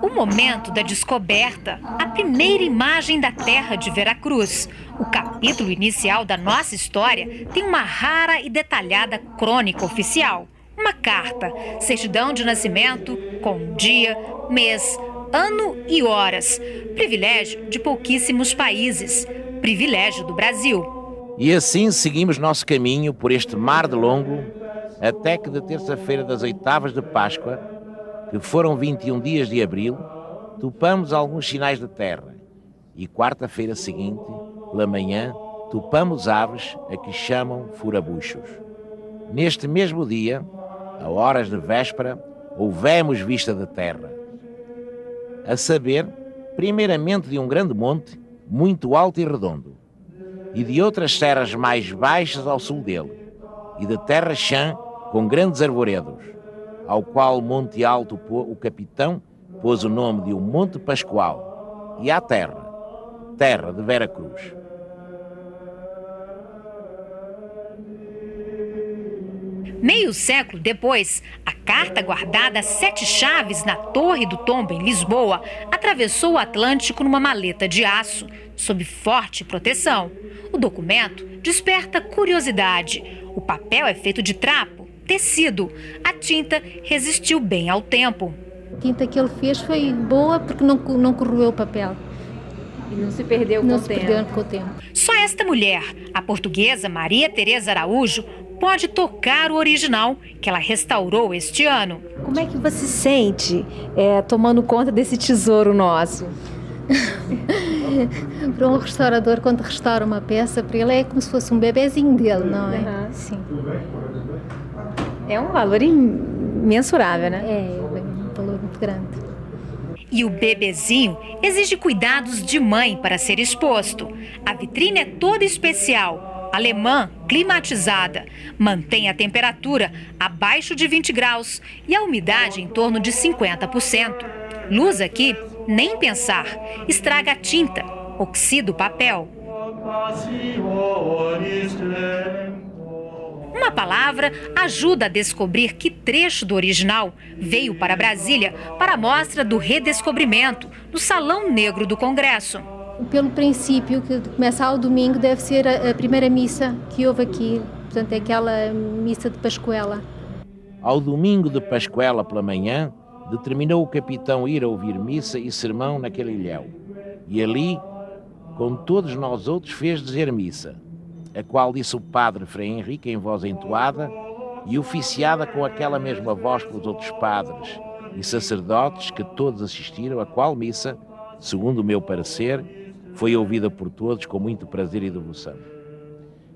O momento da descoberta, a primeira imagem da terra de Veracruz. O capítulo inicial da nossa história tem uma rara e detalhada crônica oficial. Uma carta, certidão de nascimento com dia, mês, ano e horas. Privilégio de pouquíssimos países. Privilégio do Brasil. E assim seguimos nosso caminho por este mar de longo, até que de terça-feira das oitavas de Páscoa, que foram 21 dias de abril, topamos alguns sinais de terra. E quarta-feira seguinte, pela manhã, topamos aves a que chamam furabuchos. Neste mesmo dia, a horas de véspera, houvemos vista de terra. A saber, primeiramente de um grande monte, muito alto e redondo, e de outras serras mais baixas ao sul dele, e de terra chã com grandes arvoredos, ao qual Monte Alto o capitão pôs o nome de um Monte Pascoal, e à terra, terra de Veracruz. Meio século depois, a carta guardada a 7 chaves na Torre do Tombo, em Lisboa, atravessou o Atlântico numa maleta de aço, sob forte proteção. O documento desperta curiosidade. O papel é feito de trapo, tecido. A tinta resistiu bem ao tempo. A tinta que ele fez foi boa porque não corroeu o papel. E não se perdeu com o tempo. Não se perdeu com o tempo. Só esta mulher, a portuguesa Maria Teresa Araújo, pode tocar o original que ela restaurou este ano. Como é que você se sente tomando conta desse tesouro nosso? Para um restaurador, quando restaura uma peça, para ele é como se fosse um bebezinho dele, não é? Uhum. Sim. É um valor imensurável, né? É um valor muito grande. E o bebezinho exige cuidados de mãe para ser exposto. A vitrine é toda especial, alemã, climatizada. Mantém a temperatura abaixo de 20 graus e a umidade em torno de 50%. Luz aqui, nem pensar. Estraga a tinta, oxida o papel. Uma palavra ajuda a descobrir que trecho do original veio para Brasília para a mostra do redescobrimento no Salão Negro do Congresso. Pelo princípio, que começa ao domingo, deve ser a primeira missa que houve aqui. Portanto, é aquela missa de Pascuela. Ao domingo de Pascuela pela manhã, determinou o capitão ir a ouvir missa e sermão naquele ilhéu. E ali, com todos nós outros, fez dizer missa, a qual disse o padre Frei Henrique em voz entoada e oficiada com aquela mesma voz pelos outros padres e sacerdotes que todos assistiram, a qual missa, segundo o meu parecer, foi ouvida por todos com muito prazer e devoção.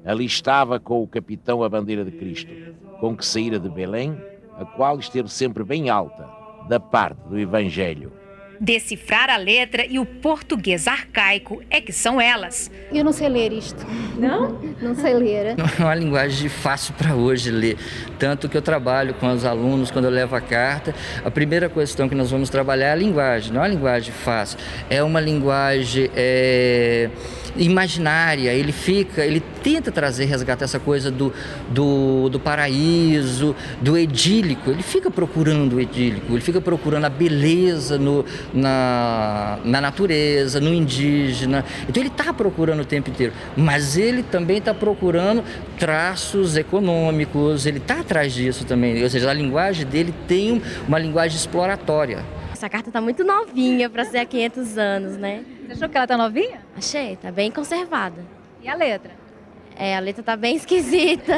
Ali estava com o capitão a bandeira de Cristo, com que saíra de Belém, a qual esteve sempre bem alta, da parte do Evangelho. Decifrar a letra e o português arcaico é que são elas. Eu não sei ler isto. Não? Não sei ler. Não é uma linguagem fácil para hoje ler. Tanto que eu trabalho com os alunos, quando eu levo a carta, a primeira questão que nós vamos trabalhar é a linguagem. Não é uma linguagem fácil, é uma linguagem imaginária. Ele tenta resgatar essa coisa do paraíso, do idílico. Ele fica procurando o idílico, ele fica procurando a beleza na natureza, no indígena. Então ele está procurando o tempo inteiro, mas ele também está procurando traços econômicos, ele está atrás disso também, ou seja, a linguagem dele tem uma linguagem exploratória. Essa carta está muito novinha para ser há 500 anos, né? Você achou que ela está novinha? Achei, está bem conservada. E a letra? A letra está bem esquisita.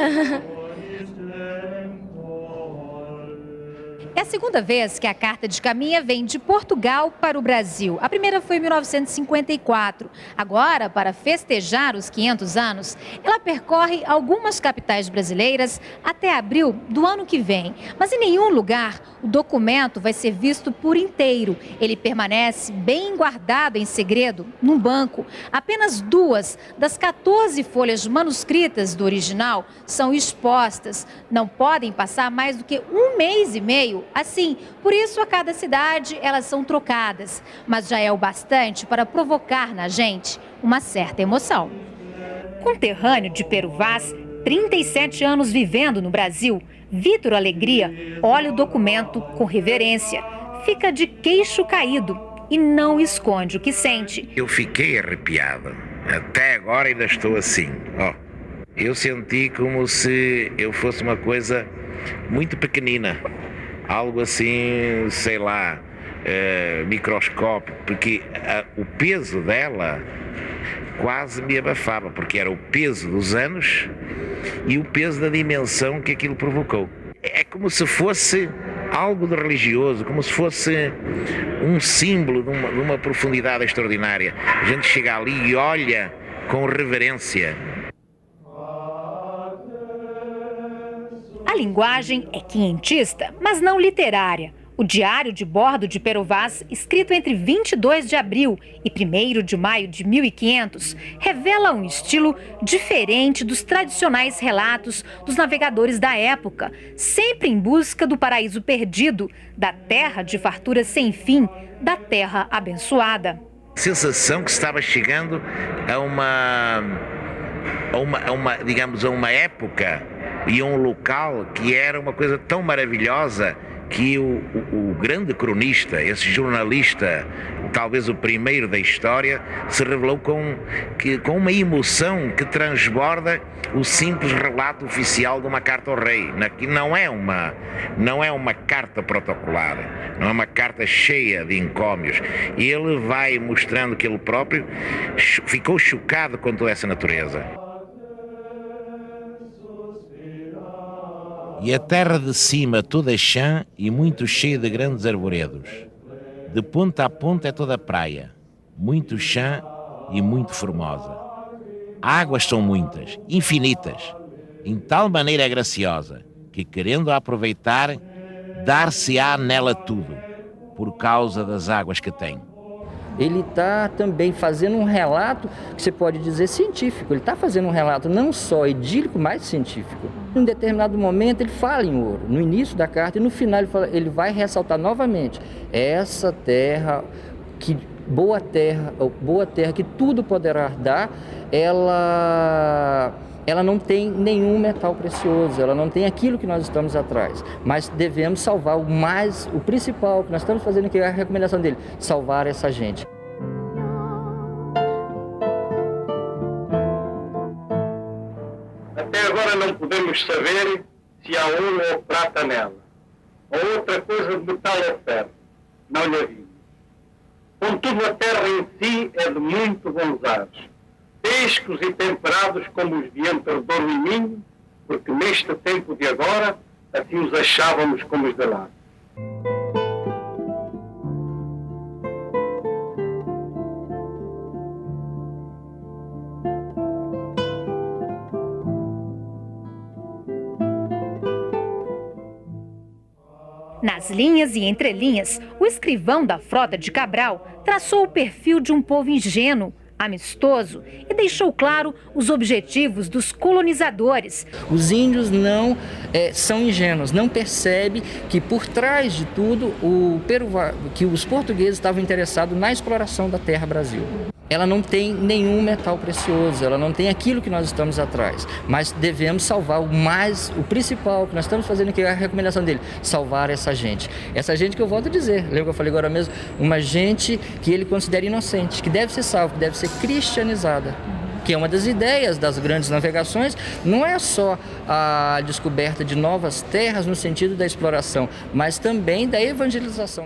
É a segunda vez que a carta de Caminha vem de Portugal para o Brasil. A primeira foi em 1954. Agora, para festejar os 500 anos, ela percorre algumas capitais brasileiras até abril do ano que vem. Mas em nenhum lugar o documento vai ser visto por inteiro. Ele permanece bem guardado em segredo num banco. Apenas 2 das 14 folhas manuscritas do original são expostas. Não podem passar mais do que 1 mês e meio assim. Por isso, a cada cidade elas são trocadas. Mas já é o bastante para provocar na gente uma certa emoção. Conterrâneo de Pero Vaz, 37 anos vivendo no Brasil, Vitor Alegria olha o documento com reverência. fica de queixo caído e não esconde o que sente. Eu fiquei arrepiado. Até agora ainda estou assim. Eu senti como se eu fosse uma coisa muito pequenina. Algo assim, sei lá, microscópico. Porque o peso dela quase me abafava. Porque era o peso dos anos e o peso da dimensão que aquilo provocou. É como se fosse algo de religioso, como se fosse um símbolo de uma profundidade extraordinária. A gente chega ali e olha com reverência. A linguagem é quinhentista, mas não literária. O diário de bordo de Pero Vaz, escrito entre 22 de abril e 1º de maio de 1500, revela um estilo diferente dos tradicionais relatos dos navegadores da época, sempre em busca do paraíso perdido, da terra de fartura sem fim, da terra abençoada. Sensação que estava chegando a uma época e a um local que era uma coisa tão maravilhosa que o grande cronista, esse jornalista, talvez o primeiro da história, se revelou com uma emoção que transborda o simples relato oficial de uma carta ao rei. Que não é uma carta protocolar, não é uma carta cheia de encômios. Ele vai mostrando que ele próprio ficou chocado com toda essa natureza. E a terra de cima toda chã e muito cheia de grandes arvoredos. De ponta a ponta é toda praia, muito chã e muito formosa. Águas são muitas, infinitas, em tal maneira é graciosa, que querendo a aproveitar, dar-se-á nela tudo, por causa das águas que tem. Ele está também fazendo um relato que você pode dizer científico. Ele está fazendo um relato não só idílico, mas científico. Em um determinado momento ele fala em ouro, no início da carta, e no final ele vai ressaltar novamente essa terra, boa terra que tudo poderá dar, ela não tem nenhum metal precioso, ela não tem aquilo que nós estamos atrás, mas devemos salvar o principal que nós estamos fazendo aqui, é a recomendação dele, salvar essa gente. Até agora não podemos saber se há ouro ou prata nela, ou outra coisa de metal ou ferro, não lhe havia. Contudo, a terra em si é de muito bons ares, frescos e temperados como os vientos de Douro e Minho, porque neste tempo de agora, assim os achávamos como os de lá. Nas linhas e entrelinhas, o escrivão da frota de Cabral traçou o perfil de um povo ingênuo, amistoso e deixou claro os objetivos dos colonizadores. Os índios não são ingênuos, não percebem que por trás de tudo que os portugueses estavam interessados na exploração da terra Brasil. Ela não tem nenhum metal precioso, ela não tem aquilo que nós estamos atrás, mas devemos salvar o principal que nós estamos fazendo aqui, é a recomendação dele, salvar essa gente. Essa gente que eu volto a dizer, lembra que eu falei agora mesmo? Uma gente que ele considera inocente, que deve ser salva, que deve ser cristianizada. Que é uma das ideias das grandes navegações, não é só a descoberta de novas terras no sentido da exploração, mas também da evangelização.